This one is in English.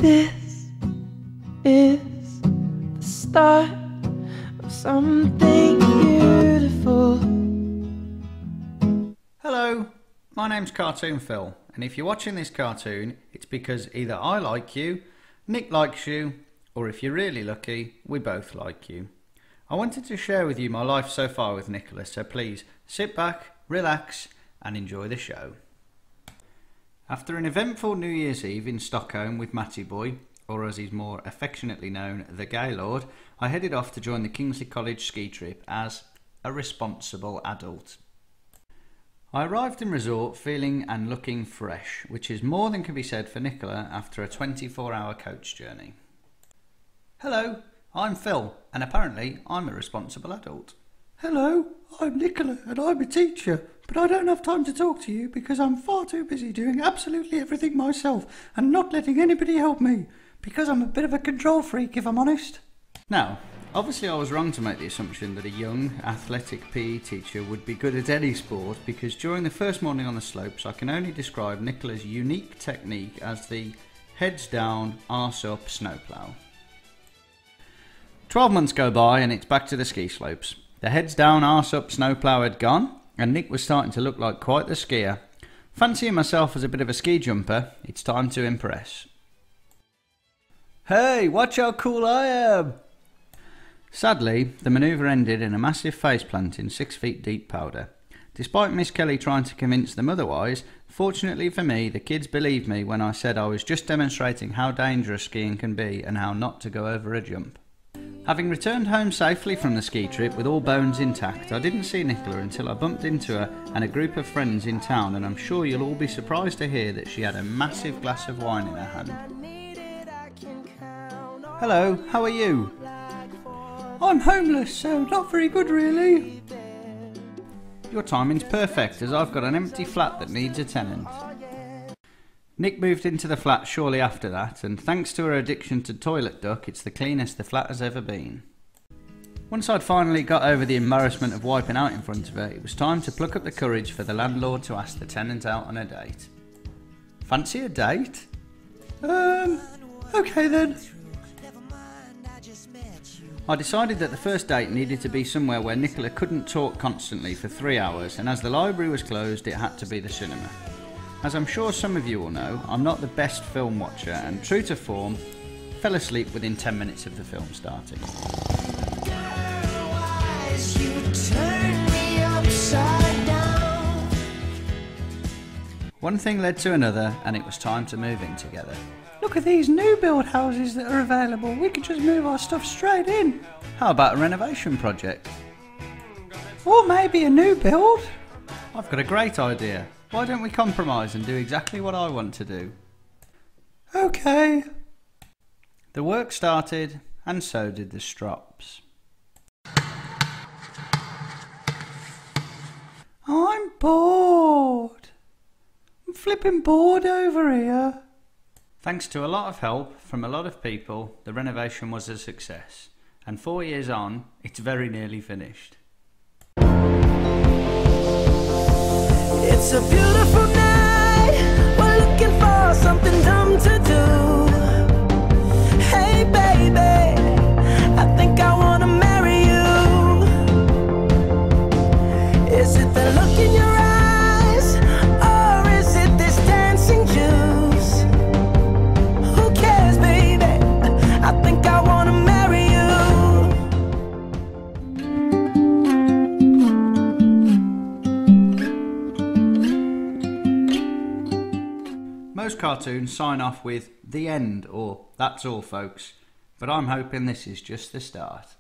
This is the start of something beautiful. Hello, my name's Cartoon Phil, and if you're watching this cartoon, it's because either I like you, Nick likes you, or if you're really lucky, we both like you. I wanted to share with you my life so far with Nicola, so please sit back, relax, and enjoy the show. After an eventful New Year's Eve in Stockholm with Matty Boy, or as he's more affectionately known, the Gaylord, I headed off to join the Kingsley College ski trip as a responsible adult. I arrived in resort feeling and looking fresh, which is more than can be said for Nicola after a 24-hour coach journey. Hello, I'm Phil, and apparently I'm a responsible adult. Hello, I'm Nicola and I'm a teacher, but I don't have time to talk to you because I'm far too busy doing absolutely everything myself and not letting anybody help me, because I'm a bit of a control freak if I'm honest. Now, obviously I was wrong to make the assumption that a young, athletic PE teacher would be good at any sport, because during the first morning on the slopes I can only describe Nicola's unique technique as the heads down, arse up snowplow. 12 months go by and it's back to the ski slopes. The heads down, arse up snowplow had gone, and Nick was starting to look like quite the skier. Fancying myself as a bit of a ski jumper, it's time to impress. Hey, watch how cool I am! Sadly, the manoeuvre ended in a massive faceplant in 6 feet deep powder. Despite Miss Kelly trying to convince them otherwise, fortunately for me, the kids believed me when I said I was just demonstrating how dangerous skiing can be and how not to go over a jump. Having returned home safely from the ski trip with all bones intact, I didn't see Nicola until I bumped into her and a group of friends in town, and I'm sure you'll all be surprised to hear that she had a massive glass of wine in her hand. Hello, how are you? I'm homeless, so not very good really. Your timing's perfect, as I've got an empty flat that needs a tenant. Nick moved into the flat shortly after that, and thanks to her addiction to toilet duck, it's the cleanest the flat has ever been. Once I'd finally got over the embarrassment of wiping out in front of her, it was time to pluck up the courage for the landlord to ask the tenant out on a date. Fancy a date? Okay then. I decided that the first date needed to be somewhere where Nicola couldn't talk constantly for 3 hours, and as the library was closed, it had to be the cinema. As I'm sure some of you will know, I'm not the best film watcher, and true to form, fell asleep within 10 minutes of the film starting. One thing led to another, and it was time to move in together. Look at these new build houses that are available. We could just move our stuff straight in. How about a renovation project? Or maybe a new build. I've got a great idea. Why don't we compromise and do exactly what I want to do? Okay. The work started, and so did the strops. I'm bored. I'm flipping bored over here. Thanks to a lot of help from a lot of people, the renovation was a success. And 4 years on, it's very nearly finished. It's a beautiful night. We're looking for something dumb to do. Hey baby, I think I wanna marry you. Is it the look in your eyes, or is it this dancing juice? Who cares, baby? I think I wanna marry you. Most cartoons sign off with "the end" or "that's all folks," but I'm hoping this is just the start.